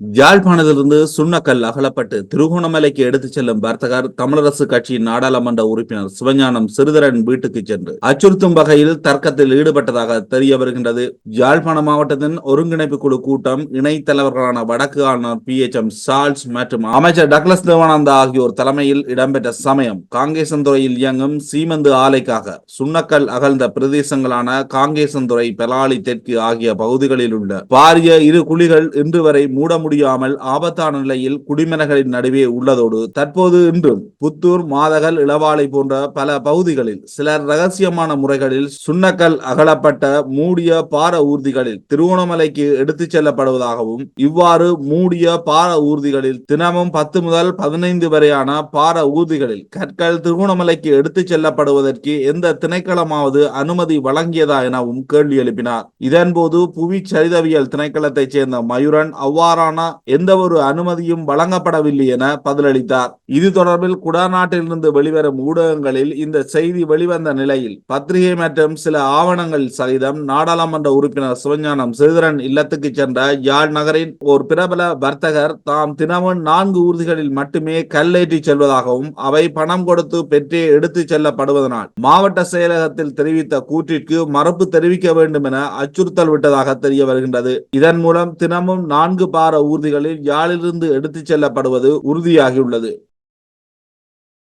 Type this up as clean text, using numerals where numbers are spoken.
யாழ்ப்பாணத்திலிருந்து சுண்ணக்கல் அகலப்பட்டு திருகோணமலைக்கு எடுத்துச் செல்லும் வர்த்தகர் தமிழரசு கட்சியின் நாடாளுமன்ற உறுப்பினர் சிவஞானம் சிறிதரன் வீட்டுக்கு சென்று அச்சுறுத்தும் வகையில் தர்க்கத்தில் ஈடுபட்டதாக தெரிய வருகின்றது. யாழ்ப்பாண மாவட்டத்தின் ஒருங்கிணைப்பு குழு கூட்டம் இணைத் தலைவர்களான வடக்கு ஆளுநர் PHM சார்ல்ஸ் மற்றும் அமைச்சர் டக்ளஸ் தேவானந்தா ஆகியோர் தலைமையில் இடம்பெற்ற சமயம் காங்கேசன்துறையில் இயங்கும் சீமெந்து ஆலைக்காக சுண்ணக்கல் அகழ்ந்த பிரதேசங்களான காங்கேசன்துறை, பெலாலி தெற்கு ஆகிய பகுதிகளில் உள்ள பாரிய இரு குழிகள் இன்று வரை மூட முடியாமல் ஆபத்தான நிலையில் குடிமனர்களின் நடுவே உள்ளதோடு தற்போது இன்றும் புத்தூர், மாதகல், இளவாலை போன்ற பல பகுதிகளில் சிலர் ரகசியமான முறைகளில் சுண்ணக்கல் அகலப்பட்ட மூடிய பார ஊர்திகளில் திருவோணமலைக்கு எடுத்துச் செல்லப்படுவதாகவும் இவ்வாறு மூடிய பார ஊர்திகளில் தினமும் 10 முதல் 15 வரையான பார ஊர்திகளில் கற்கள் திருவோணமலைக்கு எடுத்துச் செல்லப்படுவதற்கு எந்த திணைக்களமாவது அனுமதி வழங்கியதா எனவும் கேள்வி எழுப்பினார். இதன்போது புவி சரிதவியல் திணைக்களத்தைச் சேர்ந்த மயூரன் அவ்வாறான எந்த ஒரு அனுமதியும் வழங்கப்படவில்லை என பதிலளித்தார். இது தொடர்பில் குடாநாட்டிலிருந்து வெளிவரும் ஊடகங்களில் இந்த செய்தி வெளிவந்த நிலையில் பத்திரிகை மற்றும் சில ஆவணங்கள் சகிதம் நாடாளுமன்ற உறுப்பினர் சிவஞானம் சிறிதரன் இல்லத்துக்கு சென்ற யாழ் நகரின் ஒரு பிரபல வர்த்தகர் தாம் தினமும் 4 ஊர்திகளில் மட்டுமே கல்லேற்றி செல்வதாகவும் அவை பணம் கொடுத்து பெற்றே எடுத்துச் செல்லப்படுவதனால் மாவட்ட செயலகத்தில் தெரிவித்த கூற்றிற்கு மறுப்பு தெரிவிக்க வேண்டும் என அச்சுறுத்தல் விட்டதாக தெரிய வருகின்றது. இதன் மூலம் தினமும் 4 பார ஊர்திகளில் யாழிலிருந்து எடுத்துச் செல்லப்படுவது உறுதியாகியுள்ளது.